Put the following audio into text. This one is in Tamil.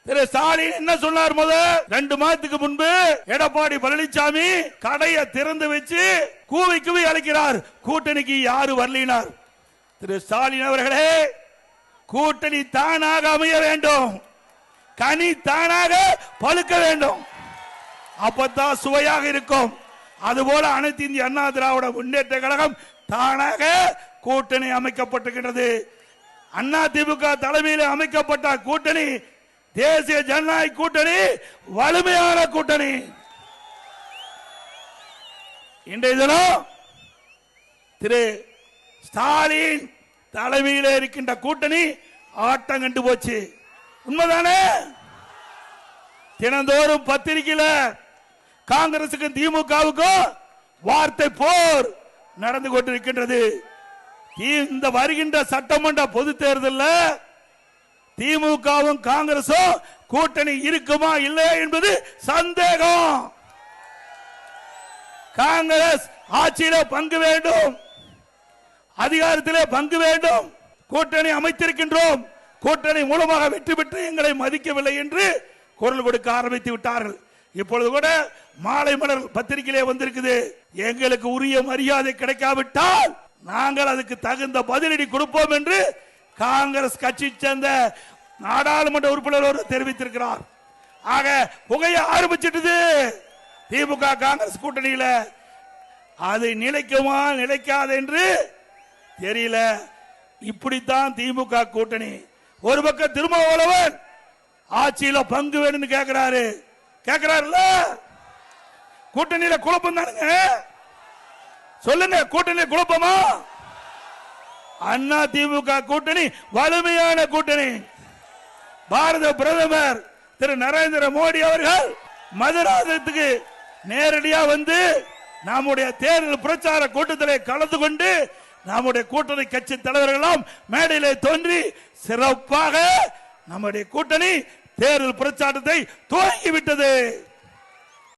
திரு ஸ்டாலின் என்ன சொன்னார்? முதல் 2 மாதத்துக்கு முன்பு எடப்பாடி பழனிசாமி கடையை திறந்து வச்சு கூவி கூவி அழைக்கிறார், கூட்டணிக்கு யாரு வரலினார். திரு ஸ்டாலின் அவர்களே, கூட்டணி தானாக அமைய வேண்டும், கனி தானாக பழுக்க வேண்டும், அப்பதான் சுவையாக இருக்கும். அதுபோல அனைத்து இந்திய அண்ணா திராவிட முன்னேற்ற கழகம் தானாக கூட்டணி அமைக்கப்பட்டிருக்கிறது. அண்ணா திமுக தலைமையில் அமைக்கப்பட்ட கூட்டணி தேசிய ஜனநாயக கூட்டணி, வலிமையான கூட்டணி. இன்றைய தினம் திரு ஸ்டாலின் தலைமையில் இருக்கின்ற கூட்டணி ஆட்டம் கண்டு போச்சு. உண்மைதானே? தினந்தோறும் பத்திரிகையில் காங்கிரசுக்கும் திமுகவுக்கும் வார்த்தை போர் நடந்து கொண்டிருக்கின்றது. இந்த வருகின்ற சட்டமன்ற பொது தேர்தலில் திமுகவும் காங்கிரசும் கூட்டணி இருக்குமா இல்லையா என்பது சந்தேகம். காங்கிரஸ் ஆட்சியில பங்கு வேண்டும், அதிகாரத்திலே பங்கு வேண்டும். கூட்டணி அமைத்திருக்கின்றோம், கூட்டணி மூலமாக வெற்றி பெற்று எங்களை மதிக்கவில்லை என்று குரல் கொடுக்க ஆரம்பித்து விட்டார்கள். இப்பொழுது கூட மாலை மலர் பத்திரிகையிலே வந்திருக்குது, எங்களுக்கு உரிய மரியாதை கிடைக்காவிட்டால் நாங்கள் அதுக்கு தகுந்த பதிலடி கொடுப்போம் என்று காங்கிரஸ் கட்சி சேர்ந்த நாடாளுமன்ற உறுப்பினர் தெரிவித்திருக்கிறார். ஆக புகைய ஆரம்பிச்சிட்டது திமுக காங்கிரஸ் கூட்டணியில. அது நிலைக்குமா நிலைக்காது என்று தெரியல. இப்படித்தான் திமுக கூட்டணி. ஒரு பக்கம் திருமாவளவன் ஆட்சியில பங்கு வேணும்னு கேட்கிறாரு. கேட்கிறாருல்ல, கூட்டணியில குழப்பம் தானுங்க. சொல்லுங்க, கூட்டணி குழப்பமா? அண்ணா திமுக கூட்டணி வலிமையான கூட்டணி. பாரத பிரதமர் திரு நரேந்திர மோடி அவர்கள் மதுராந்தகத்துக்கு நேரடியா வந்து நம்முடைய தேர்தல் பிரச்சார கூட்டத்தில் கலந்து கொண்டு நம்முடைய கூட்டணி கட்சி தலைவர்கள் மேடையிலே தோன்றி சிறப்பாக நம்முடைய கூட்டணி தேர்தல் பிரச்சாரத்தை துவங்கிவிட்டது.